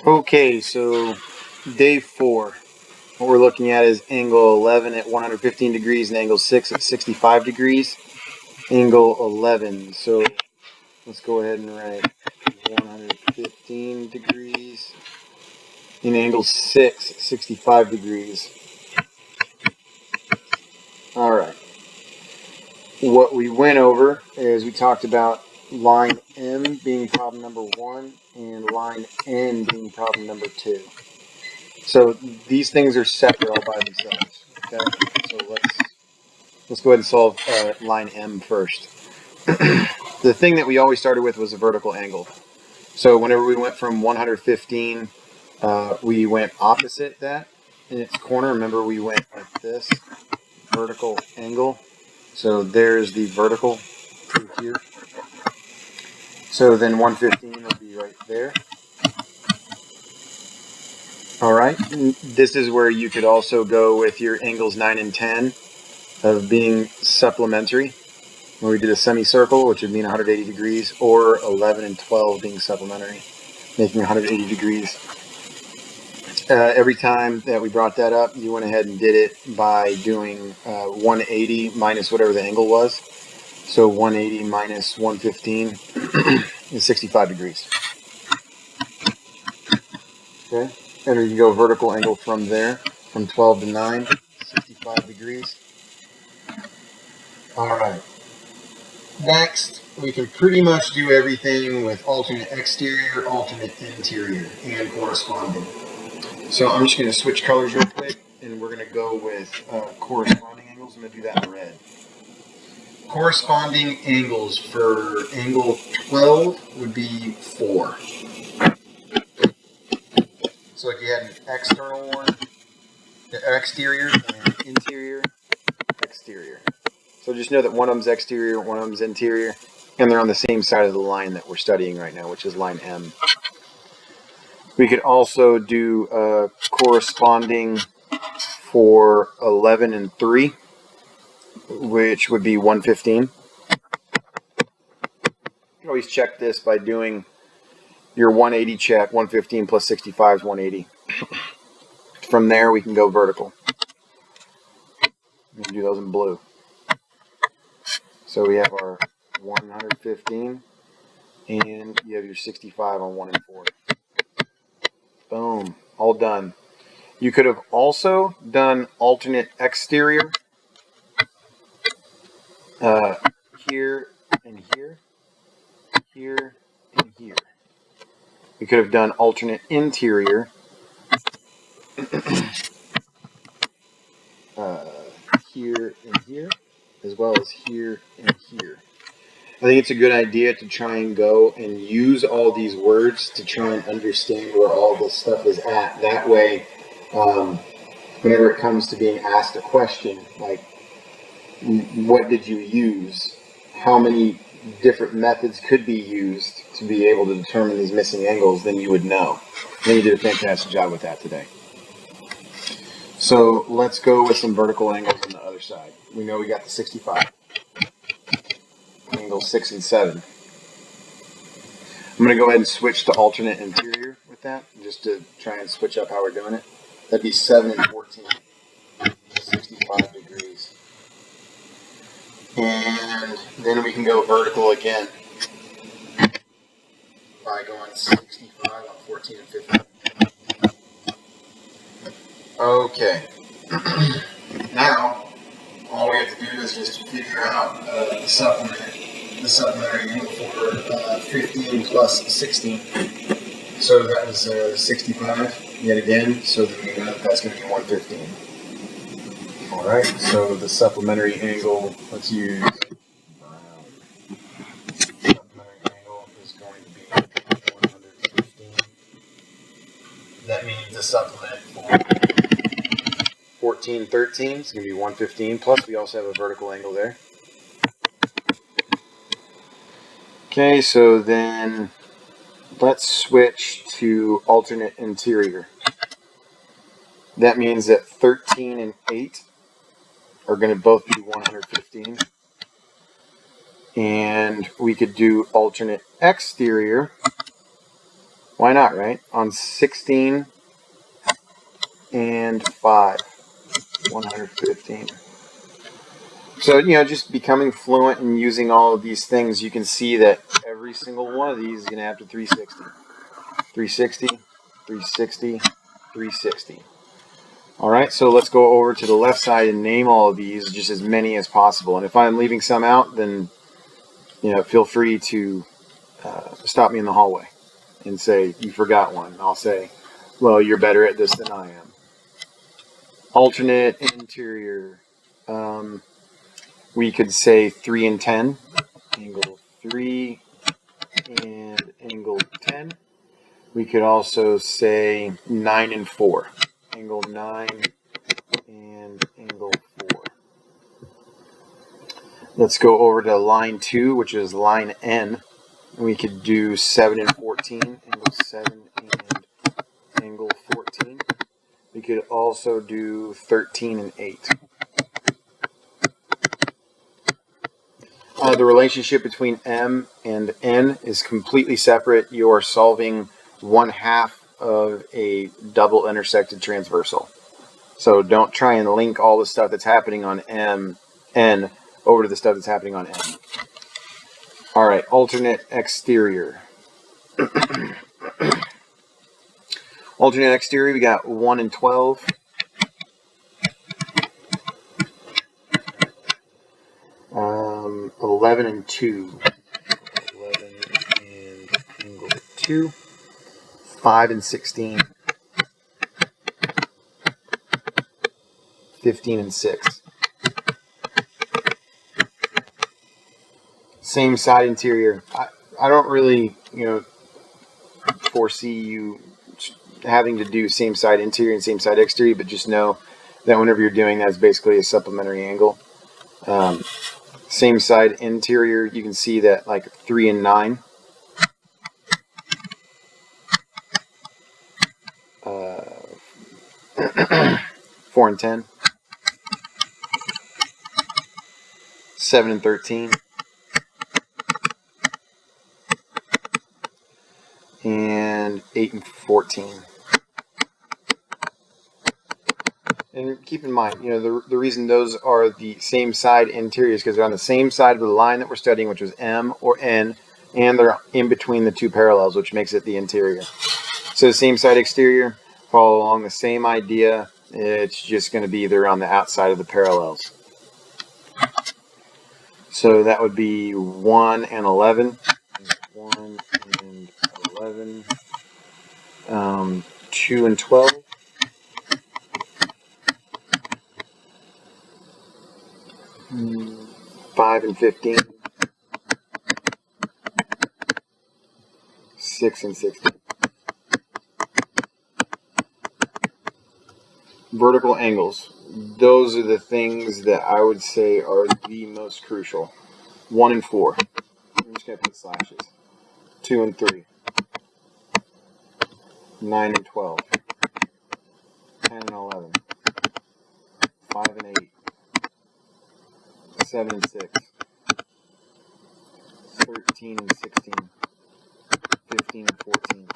Okay, so day 4. What we're looking at is angle 11 at 115 degrees and angle 6 at 65 degrees. Angle 11. So let's go ahead and write 115 degrees and angle 6 at 65 degrees. Alright. What we went over is we talked about line M being problem number 1 and line N being problem number 2. So these things are separate all by themselves. Okay, so let's go ahead and solve line M first. The thing that we always started with was a vertical angle. So whenever we went from 115, we went opposite that in its corner. Remember, we went like this, vertical angle. So there's the vertical through here. So then 115 will be right there. All right, this is where you could also go with your angles 9 and 10 of being supplementary. When we did a semicircle, which would mean 180 degrees, or 11 and 12 being supplementary, making 180 degrees. Every time that we brought that up, you went ahead and did it by doing 180 minus whatever the angle was. So 180 minus 115 is 65 degrees. Okay, and we can go vertical angle from there, from 12 to 9, 65 degrees. All right. Next, we can pretty much do everything with alternate exterior, alternate interior, and corresponding. So I'm just going to switch colors real quick, and we're going to go with corresponding angles. I'm going to do that in red. Corresponding angles for angle 12 would be 4. So if you had an external one, the exterior, and interior, exterior. So just know that one of them's exterior, one of them's interior, and they're on the same side of the line that we're studying right now, which is line M. We could also do corresponding for 11 and 3, which would be 115. You can always check this by doing your 180 check. 115 plus 65 is 180. From there, we can go vertical. We can do those in blue. So we have our 115, and you have your 65 on 1 and 4. Boom. All done. You could have also done alternate exterior here and here, here and here. You could have done alternate interior here and here, as well as here and here. I think it's a good idea to try and go and use all these words to try and understand where all this stuff is at. That way, whenever it comes to being asked a question, like, what did you use? How many different methods could be used to be able to determine these missing angles, then you would know. I think you did a fantastic job with that today. So let's go with some vertical angles on the other side. We know we got the 65. Angles 6 and 7. I'm going to go ahead and switch to alternate interior with that, just to try and switch up how we're doing it. That'd be 7 and 14. 65 degrees. And then we can go vertical again by going 65 on 14 and 15. Okay. Now, all we have to do is just figure out the supplementary angle for 15 plus 16. So that was 65 yet again, so then we know that's going to be 115. Alright, so the supplementary angle, let's use brown. Supplementary angle is going to be 115. That means the supplement for 14, 13 is going to be 115, plus we also have a vertical angle there. Okay, so then let's switch to alternate interior. That means that 13 and 8 are going to both be 115. And we could do alternate exterior Why not, right? On 16 and 5, 115. So, just becoming fluent and using all of these things, you can see that every single one of these is going to have to 360. 360, 360, 360. All right, so let's go over to the left side and name all of these, just as many as possible. And if I'm leaving some out, then feel free to stop me in the hallway and say, you forgot one. I'll say, well, you're better at this than I am. Alternate interior. We could say 3 and 10. Angle 3 and angle 10. We could also say 9 and 4. Angle 9 and angle 4. Let's go over to line 2, which is line N. We could do 7 and 14, angle 7 and angle 14. We could also do 13 and 8. The relationship between M and N is completely separate. You are solving 1/2 of a double intersected transversal. So don't try and link all the stuff that's happening on N over to the stuff that's happening on M. All right, alternate exterior. Alternate exterior, we got 1 and 12. Um, 11 and 2. 11 and angle 2. 5 and 16. 15 and 6. Same side interior. I don't really, foresee you having to do same side interior and same side exterior, but just know that whenever you're doing that, it's basically a supplementary angle. Same side interior, you can see that like 3 and 9. 4 and 10. 7 and 13. And 8 and 14. And keep in mind, the reason those are the same side interiors because they're on the same side of the line that we're studying, which was M or N, and they're in between the two parallels, which makes it the interior. So the same side exterior, follow along the same idea. It's just going to be they're on the outside of the parallels. So that would be 1 and 11. 1 and 11. 2 and 12. 5 and 15. 6 and 16. Vertical angles. Those are the things that I would say are the most crucial. 1 and 4. I'm just going to put slashes. 2 and 3. 9 and 12. 10 and 11. 5 and 8. 7 and 6. 13 and 16. 15 and 14.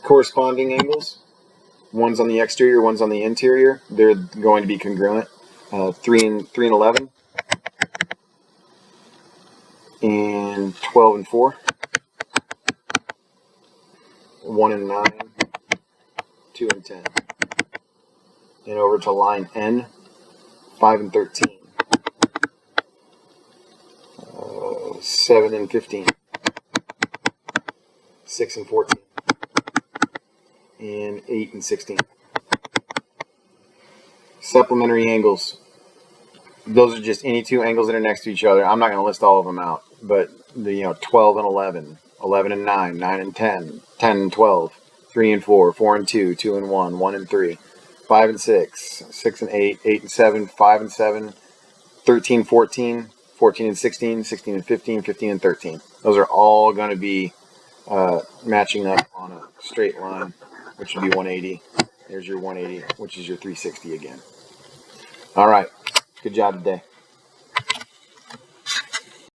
Corresponding angles. One's on the exterior, one's on the interior. They're going to be congruent. 3 and 11. And 12 and 4. 1 and 9. 2 and 10. And over to line N. 5 and 13. 7 and 15. 6 and 14. And 8 and 16. Supplementary angles. Those are just any two angles that are next to each other. I'm not going to list all of them out, but the 12 and 11, 11 and 9, 9 and 10, 10 and 12, 3 and 4, 4 and 2, 2 and 1, 1 and 3, 5 and 6, 6 and 8, 8 and 7, 5 and 7, 13, 14, 14 and 16, 16 and 15, 15 and 13. Those are all going to be matching up on a straight line, which would be 180. There's your 180, which is your 360 again. All right. Good job today.